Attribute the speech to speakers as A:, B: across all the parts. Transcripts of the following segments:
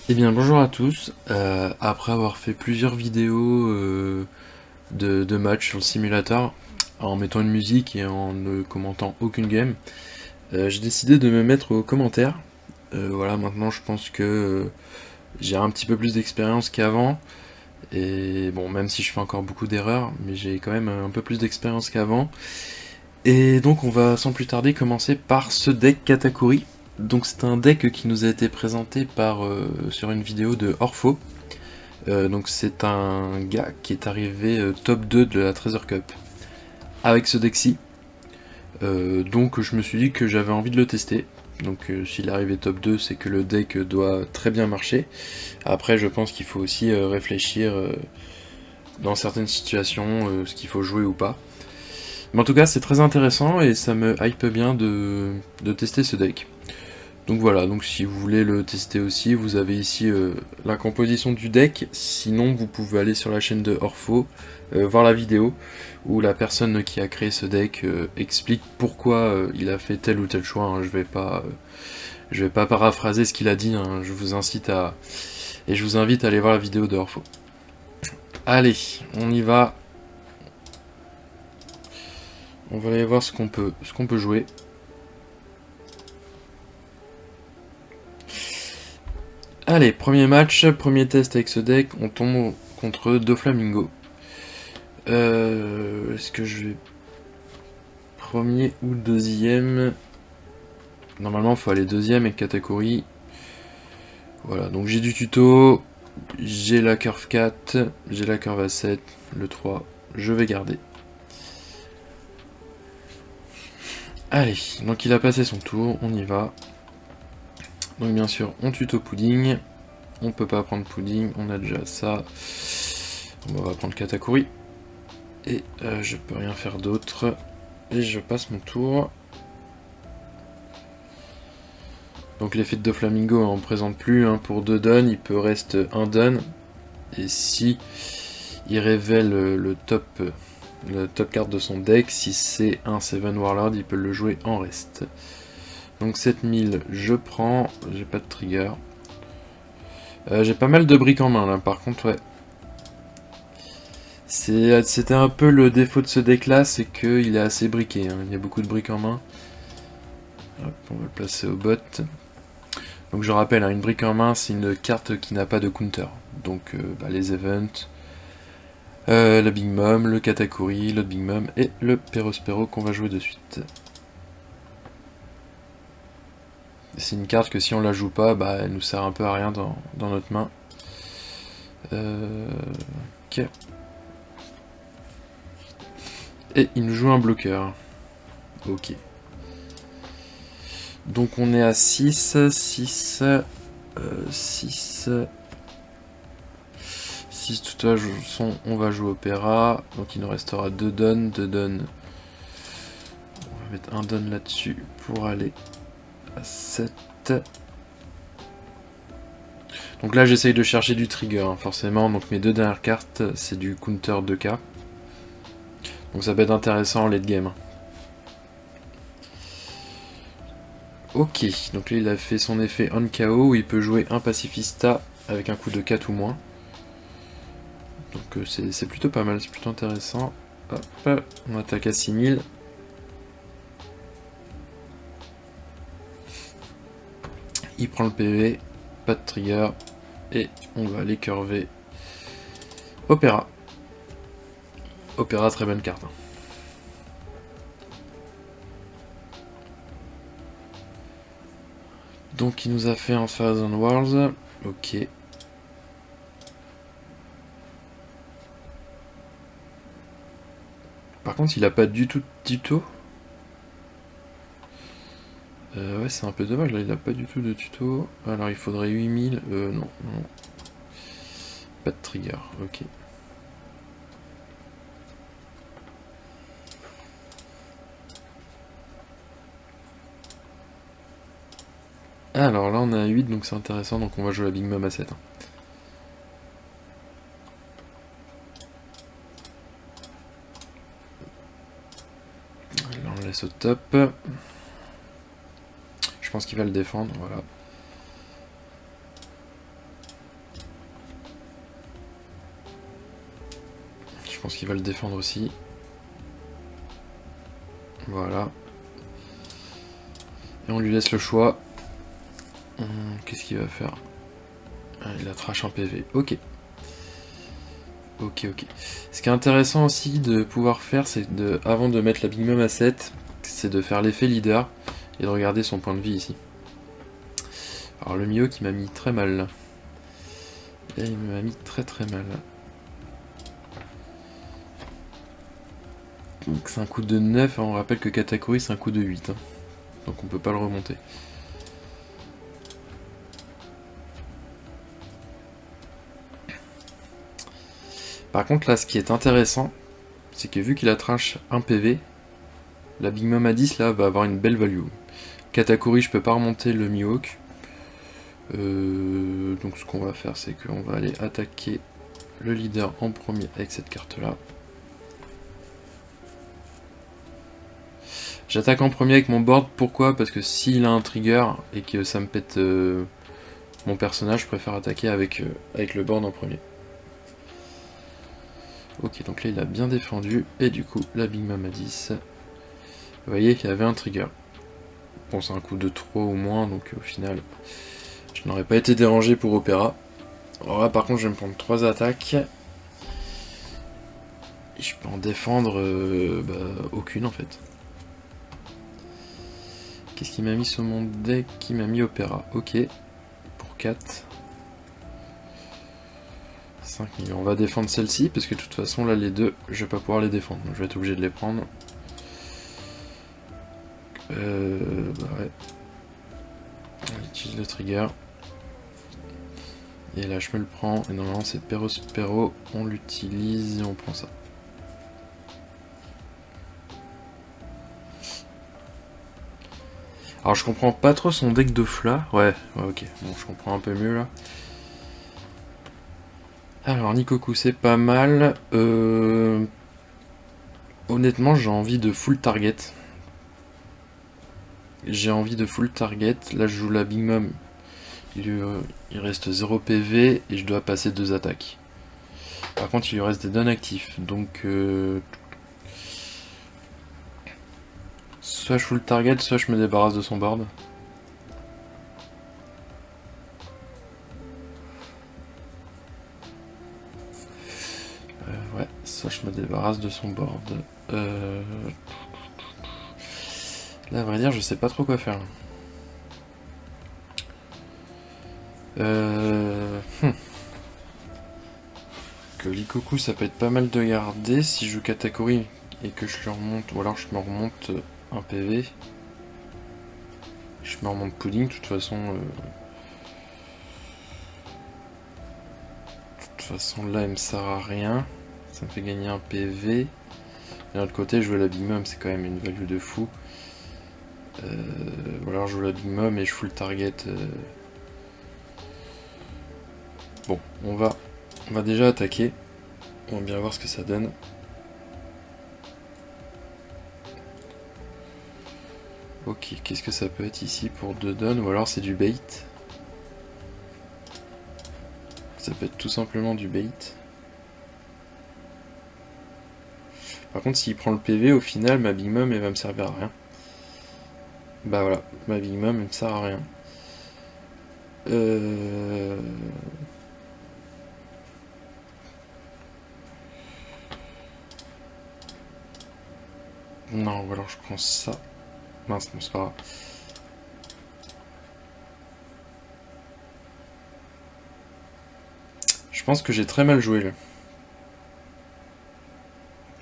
A: Eh bien bonjour à tous. Après avoir fait plusieurs vidéos de matchs sur le simulateur, en mettant une musique et en ne commentant aucune game, j'ai décidé de me mettre aux commentaires. Voilà, maintenant je pense que j'ai un petit peu plus d'expérience qu'avant. Et bon, même si je fais encore beaucoup d'erreurs, mais j'ai quand même un peu plus d'expérience qu'avant. Et donc on va sans plus tarder commencer par ce deck Katakuri. Donc c'est un deck qui nous a été présenté sur une vidéo de Orpho. Donc c'est un gars qui est arrivé top 2 de la Treasure Cup avec ce deck-ci. Donc je me suis dit que j'avais envie de le tester. Donc s'il est arrivé top 2, c'est que le deck doit très bien marcher. Après je pense qu'il faut aussi réfléchir dans certaines situations ce qu'il faut jouer ou pas. Mais en tout cas c'est très intéressant et ça me hype bien de tester ce deck. Donc voilà, donc si vous voulez le tester aussi, vous avez ici la composition du deck. Sinon, vous pouvez aller sur la chaîne de Orpho, voir la vidéo où la personne qui a créé ce deck explique pourquoi il a fait tel ou tel choix. Hein. Je vais pas paraphraser ce qu'il a dit. Hein. Je vous invite à aller voir la vidéo de Orpho. Allez, on y va. On va aller voir ce qu'on peut jouer. Allez, premier match, premier test avec ce deck. On tombe contre Doflamingo. Est-ce que je vais premier ou deuxième? Normalement, il faut aller deuxième avec Katakuri. Voilà, donc j'ai du tuto, j'ai la curve 4, j'ai la curve A7, le 3, je vais garder. Allez, donc il a passé son tour, on y va. Donc bien sûr, on tuto pudding. On peut pas prendre pudding, on a déjà ça. On va prendre Katakuri. Et je peux rien faire d'autre. Et je passe mon tour. Donc l'effet de Doflamingo on ne présente plus hein, pour 2 dons, il peut rester 1 don. Et si il révèle le top card de son deck, si c'est un Seven Warlord, il peut le jouer en reste. Donc 7000, je prends, j'ai pas de trigger. J'ai pas mal de briques en main là, par contre, ouais. C'était un peu le défaut de ce deck là, c'est qu'il est assez briqué, hein. Il y a beaucoup de briques en main. Hop, on va le placer au bot. Donc je rappelle, hein, une brique en main, c'est une carte qui n'a pas de counter. Donc les events, la Big Mom, le Katakuri, l'autre Big Mom et le Perospero qu'on va jouer de suite. C'est une carte que si on la joue pas, bah, elle nous sert un peu à rien dans notre main. Ok. Et il nous joue un bloqueur. Ok. Donc on est à 6, 6, 6... 6 tout à son, on va jouer Opéra. Donc il nous restera 2 dons, 2 dons. On va mettre un don là-dessus pour aller à 7. Donc là j'essaye de chercher du trigger hein, forcément. Donc mes 2 dernières cartes c'est du counter 2K. Donc ça peut être intéressant en late game. Ok, donc là il a fait son effet on KO où il peut jouer un pacifista avec un coup de 4 ou moins. Donc c'est plutôt pas mal, c'est plutôt intéressant. Hop, on attaque à 6000. Il prend le PV, pas de trigger, et on va aller curver Opéra. Opéra, très bonne carte. Donc il nous a fait un Thousand Wars, ok. Par contre il a pas du tout de tuto. Ouais c'est un peu dommage là, il a pas du tout de tuto. Alors il faudrait 8000, non, non. Pas de trigger, ok. Alors là on est à 8 donc c'est intéressant, donc on va jouer la Big Mom à 7. Hein. Là on le laisse au top. Je pense qu'il va le défendre, voilà. pense qu'il va le défendre aussi. Voilà. Et on lui laisse le choix. Qu'est-ce qu'il va faire? Il a trash un PV. Ok. Ok. Ce qui est intéressant aussi de pouvoir faire, c'est de, avant de mettre la Big Mom à 7, c'est de faire l'effet leader et de regarder son point de vie ici. Alors le Mio qui m'a mis très mal là. Et il m'a mis très mal. Donc c'est un coup de 9, on rappelle que Katakuri c'est un coup de 8. Hein. Donc on peut pas le remonter. Par contre là ce qui est intéressant, c'est que vu qu'il a trash 1 PV, la Big Mom à 10 là va avoir une belle value. Katakuri je peux pas remonter le Mihawk. Donc ce qu'on va faire c'est qu'on va aller attaquer le leader en premier avec cette carte là. J'attaque en premier avec mon board, pourquoi? Parce que s'il a un trigger et que ça me pète mon personnage, je préfère attaquer avec le board en premier. Ok, donc là il a bien défendu, et du coup la Big Mom à 10. Vous voyez qu'il y avait un trigger. Bon, c'est un coup de trop ou moins, donc au final, je n'aurais pas été dérangé pour Opéra. Alors là par contre je vais me prendre 3 attaques. Et je peux en défendre aucune en fait. Qu'est-ce qu'il m'a mis sur mon deck? Il m'a mis Opéra. Ok. Pour 4. 5 millions. On va défendre celle-ci, parce que de toute façon, là, les deux, je vais pas pouvoir les défendre. Donc, je vais être obligé de les prendre. Bah ouais. On utilise le trigger. Et là, je me le prends. Et normalement, c'est Perro. On l'utilise et on prend ça. Alors, je comprends pas trop son deck de Fla. Ouais, ok. Bon, je comprends un peu mieux, là. Alors, Nikoku, c'est pas mal. Honnêtement, j'ai envie de full target. Là, je joue la Big Mom. Il reste 0 PV et je dois passer 2 attaques. Par contre, il lui reste des dons actifs. Donc, soit je full target, soit je me débarrasse de son board. Ouais, soit je me débarrasse de son board. Là, à vrai dire, je sais pas trop quoi faire. Que l'Ikoku, ça peut être pas mal de garder. Si je joue Katakuri et que je le remonte, ou alors je me remonte un PV. Je me remonte Pudding, de toute façon. Là, il me sert à rien. Ça me fait gagner un PV. D'un autre côté, jouer la Big Mom, c'est quand même une value de fou. Ou alors je joue la Big Mom et je full target. Bon, on va déjà attaquer. On va bien voir ce que ça donne. Ok, qu'est-ce que ça peut être ici pour 2 dons? Ou alors c'est du bait. Ça peut être tout simplement du bait. Par contre, s'il prend le PV, au final, ma Big Mom, elle va me servir à rien. Bah voilà, ma Big Mom, elle me sert à rien. Non, ou alors je prends ça. Mince, bon, c'est pas grave. Je pense que j'ai très mal joué là.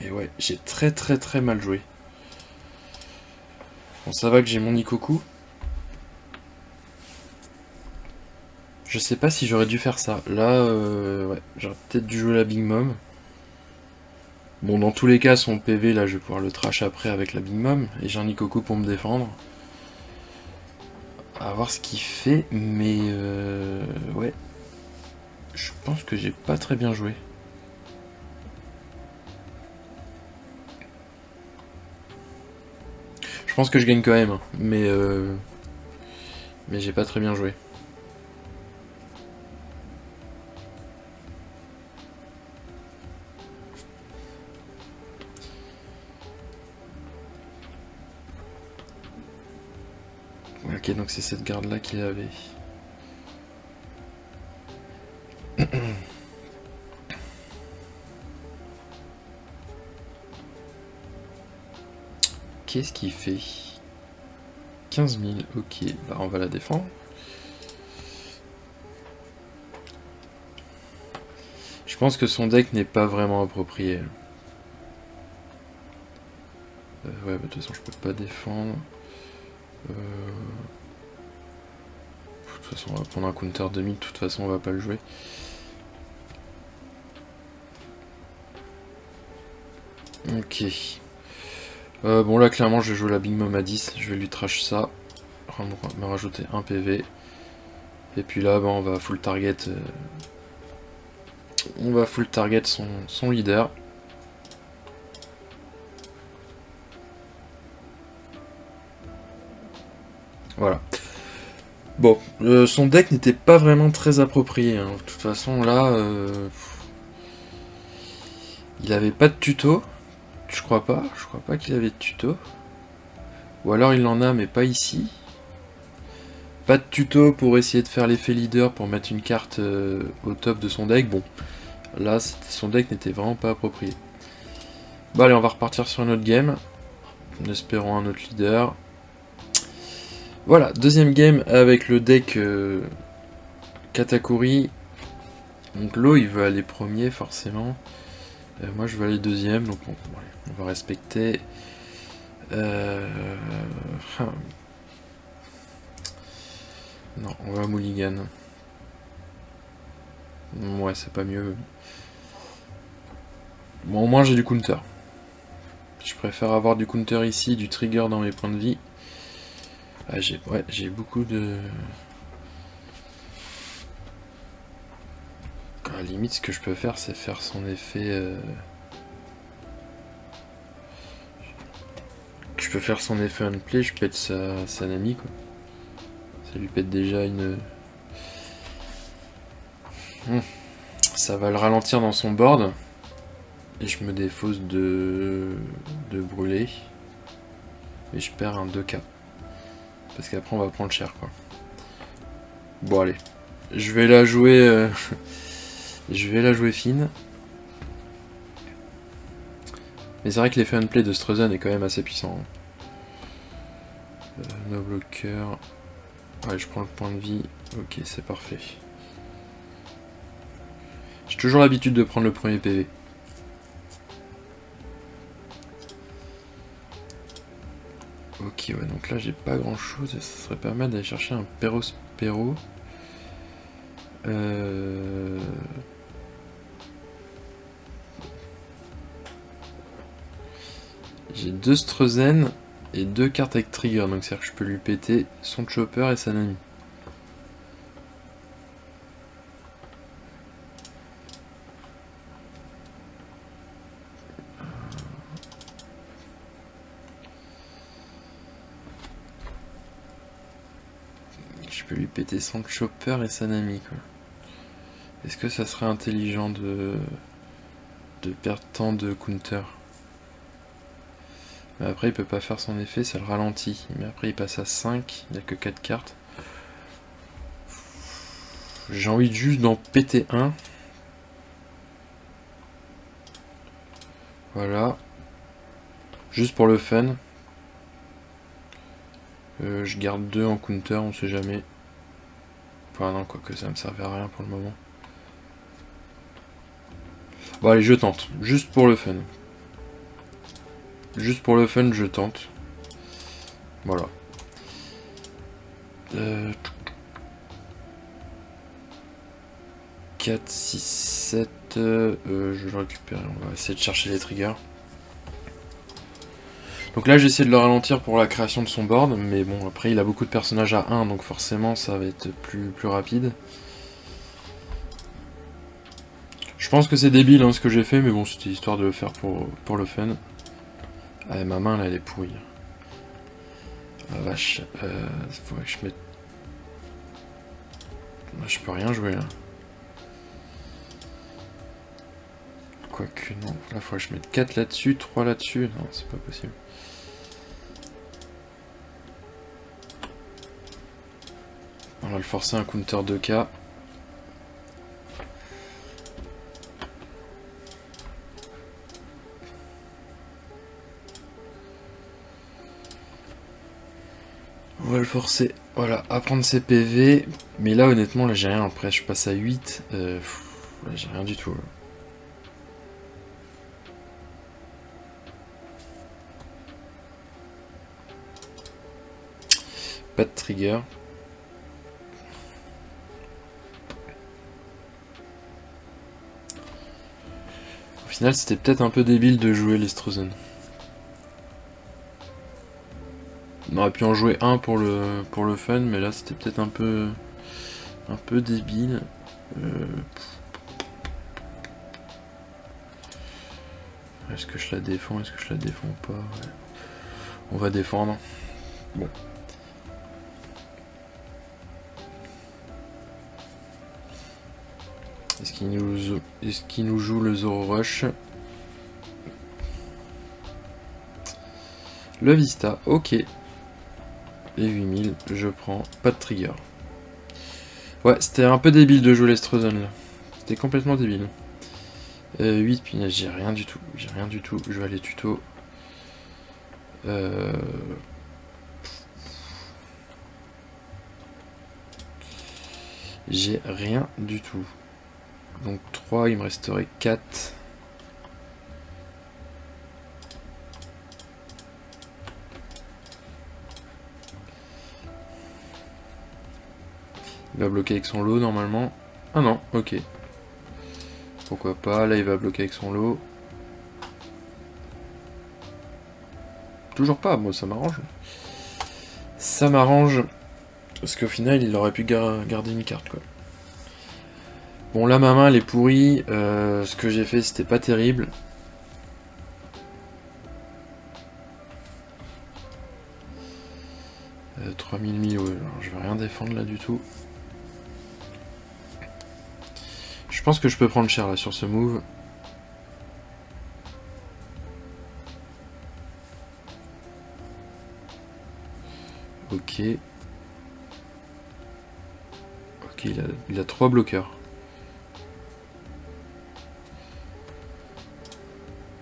A: Et ouais, j'ai très mal joué. Bon, ça va que j'ai mon Nikoku. Je sais pas si j'aurais dû faire ça. Là, ouais, j'aurais peut-être dû jouer la Big Mom. Bon, dans tous les cas, son PV, là, je vais pouvoir le trash après avec la Big Mom. Et j'ai un Nikoku pour me défendre. À voir ce qu'il fait, mais ouais. Je pense que j'ai pas très bien joué. Je pense que je gagne quand même, hein, mais j'ai pas très bien joué. Ok, donc c'est cette garde là qu'il avait. Qu'est-ce qu'il fait? 15 000, ok, bah on va la défendre. Je pense que son deck n'est pas vraiment approprié. Ouais, bah, de toute façon je peux pas défendre. De toute façon on va prendre un counter 2000, de toute façon on va pas le jouer. Ok. Bon là clairement je vais jouer la Big Mom à 10, je vais lui trash ça, me rajouter un PV. Et puis là bah, on va full target son leader. Voilà. Bon, son deck n'était pas vraiment très approprié, hein. De toute façon là il avait pas de tuto. Je crois pas qu'il avait de tuto. Ou alors il en a mais pas ici. Pas de tuto pour essayer de faire l'effet leader pour mettre une carte au top de son deck. Bon, là son deck n'était vraiment pas approprié. Bon allez, on va repartir sur une autre game. En espérant un autre leader. Voilà, deuxième game avec le deck Katakuri. Donc Lo il veut aller premier forcément. Moi je veux aller deuxième, donc on va respecter. Non, on va mulligan. Ouais, c'est pas mieux. Bon, au moins j'ai du counter. Je préfère avoir du counter ici, du trigger dans mes points de vie. Ah, j'ai beaucoup de... À la limite, ce que je peux faire, c'est faire son effet... Je peux faire son effet on play, je pète sa Nami, quoi. Ça lui pète déjà une... Ça va le ralentir dans son board. Et je me défausse de brûler. Et je perds un 2K. Parce qu'après on va prendre cher, quoi. Bon allez. Je vais la jouer... Je vais la jouer fine. Mais c'est vrai que l'effet on-play de Struzen est quand même assez puissant. No blocker. Ouais, je prends le point de vie. Ok, c'est parfait. J'ai toujours l'habitude de prendre le premier PV. Ok, ouais, donc là j'ai pas grand chose. Ça serait pas mal d'aller chercher un Perospero. J'ai 2 Struzen et 2 cartes avec trigger, donc c'est-à-dire que je peux lui péter son chopper et sa Nami. Je peux lui péter son chopper et sa Nami, quoi. Est-ce que ça serait intelligent de perdre tant de counter? Mais après il peut pas faire son effet, ça le ralentit. Mais après il passe à 5, il n'y a que 4 cartes. J'ai envie juste d'en péter un. Voilà. Juste pour le fun. Je garde 2 en counter, on sait jamais. Enfin non, quoique ça me servait à rien pour le moment. Bon allez, je tente. Juste pour le fun. Juste pour le fun, je tente. Voilà. 4, 6, 7... je vais le récupérer, on va essayer de chercher les triggers. Donc là j'essaie de le ralentir pour la création de son board, mais bon après il a beaucoup de personnages à 1, donc forcément ça va être plus rapide. Je pense que c'est débile hein, ce que j'ai fait, mais bon c'était histoire de le faire pour le fun. Ah, ma main là elle est pourrie. La vache, faudrait que je mette... Je peux rien jouer là. Quoique non, là faudrait que je mette 4 là-dessus, 3 là-dessus, non c'est pas possible. On va le forcer un counter 2K. On va le forcer, voilà, à prendre ses PV. Mais là, honnêtement, là, j'ai rien. Après, je passe à 8. Là, j'ai rien du tout. Là. Pas de trigger. Au final, c'était peut-être un peu débile de jouer les Strozen. On aurait pu en jouer un pour le fun, mais là, c'était peut-être un peu débile. Est-ce que je la défends? Est-ce que je la défends pas? Ouais. On va défendre. Bon. Est-ce qu'il nous joue le Zoro Rush? Le Vista, ok. Et 8000, je prends. Pas de trigger. Ouais, c'était un peu débile de jouer l'Estrozen là. C'était complètement débile. 8 punaise, j'ai rien du tout. J'ai rien du tout. Je vais aller tuto. J'ai rien du tout. Donc 3, il me resterait 4. Il va bloquer avec son lot normalement. Ah non, ok. Pourquoi pas, là il va bloquer avec son lot. Toujours pas, moi ça m'arrange. Ça m'arrange. Parce qu'au final il aurait pu garder une carte quoi. Bon là ma main elle est pourrie. Ce que j'ai fait c'était pas terrible. Euh, 3000 ouais, alors je vais rien défendre là du tout. Je pense que je peux prendre cher là sur ce move. Ok. Ok, il a 3 bloqueurs.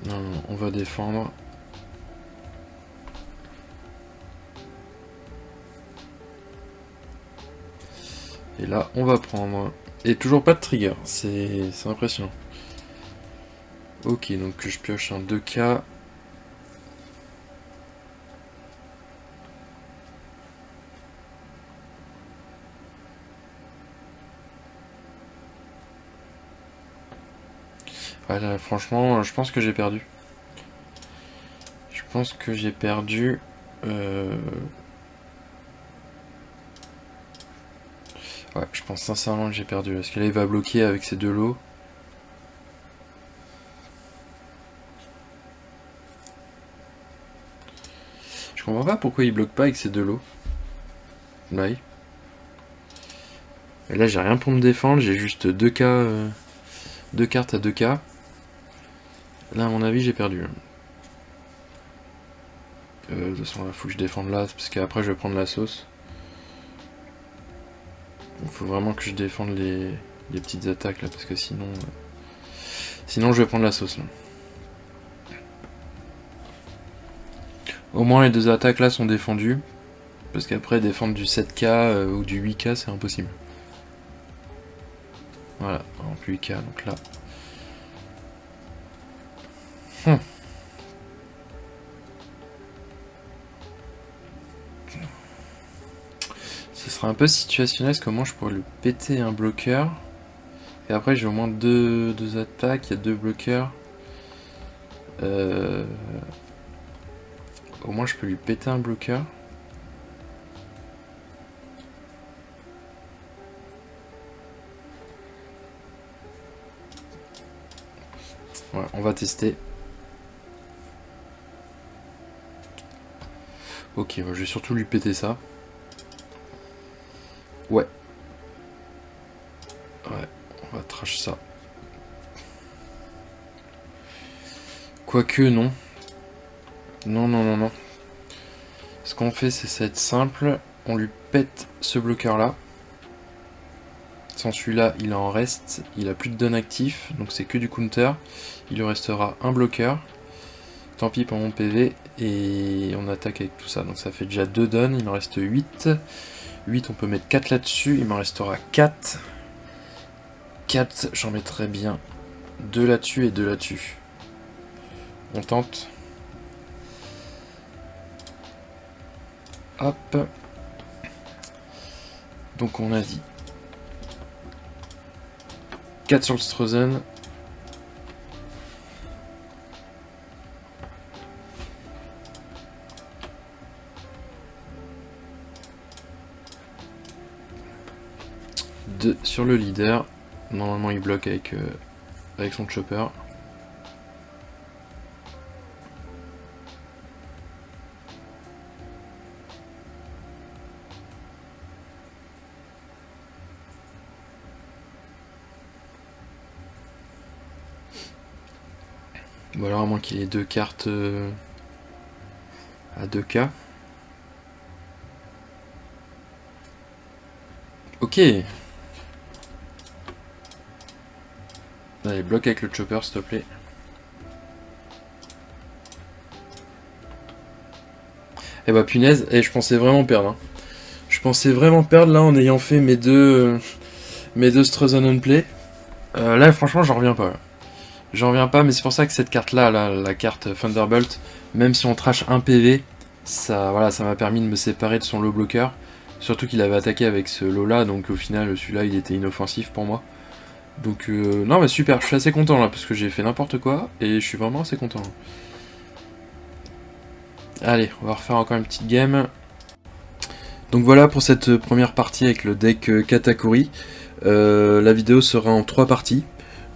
A: Non, non, on va défendre. Et là, on va prendre. Et toujours pas de trigger, c'est impressionnant. Ok, donc je pioche un 2K. Ouais, là, franchement, je pense que j'ai perdu. Je pense que j'ai perdu. Ouais, je pense sincèrement que j'ai perdu. Parce que là, il va bloquer avec ses deux lots. Je comprends pas pourquoi il bloque pas avec ses deux lots. Bye. Et là, j'ai rien pour me défendre. J'ai juste 2K. 2 cartes à 2K. Là, à mon avis, j'ai perdu. De toute façon, il faut que je défende là. Parce qu'après, je vais prendre la sauce. Il faut vraiment que je défende les petites attaques là. Parce que sinon. Sinon, je vais prendre la sauce là. Au moins, les deux attaques là sont défendues. Parce qu'après, défendre du 7K ou du 8K, c'est impossible. Voilà, en plus 8K, donc là. Ce sera un peu situationnel, comment je pourrais lui péter un bloqueur. Et après, j'ai au moins deux attaques, il y a deux bloqueurs. Au moins, je peux lui péter un bloqueur. Ouais, on va tester. Ok, je vais surtout lui péter ça. Ouais. Ouais, on va trash ça. Quoique, non. Non, non, non, non. Ce qu'on fait, c'est ça va être simple. On lui pète ce bloqueur là. Sans celui-là, il en reste. Il a plus de dun actif, donc c'est que du counter. Il lui restera un bloqueur. Tant pis pour mon PV. Et on attaque avec tout ça. Donc ça fait déjà 2 dun. Il en reste 8. 8, on peut mettre 4 là-dessus. Il m'en restera 4. 4, j'en mettrai bien 2 là-dessus et 2 là-dessus. On tente. Hop. Donc on a dit 4 sur le Strozen. Deux sur le leader. Normalement il bloque avec son chopper. Ou alors à moins qu'il ait 2 cartes à 2K. Ok. Allez, bloque avec le chopper s'il te plaît. Eh bah punaise, et je pensais vraiment perdre. Hein. Je pensais vraiment perdre là en ayant fait mes deux Strozen on play. Là franchement j'en reviens pas. J'en reviens pas, mais c'est pour ça que cette carte là, la carte Thunderbolt, même si on trash un PV, ça voilà, ça m'a permis de me séparer de son low blocker. Surtout qu'il avait attaqué avec ce lot là, donc au final celui-là il était inoffensif pour moi. Donc non mais super, je suis assez content là, parce que j'ai fait n'importe quoi, et je suis vraiment assez content. Allez, on va refaire encore une petite game. Donc voilà pour cette première partie avec le deck Katakuri. La vidéo sera en 3 parties.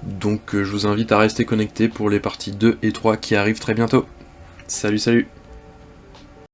A: Donc je vous invite à rester connecté pour les parties 2 et 3 qui arrivent très bientôt. Salut salut!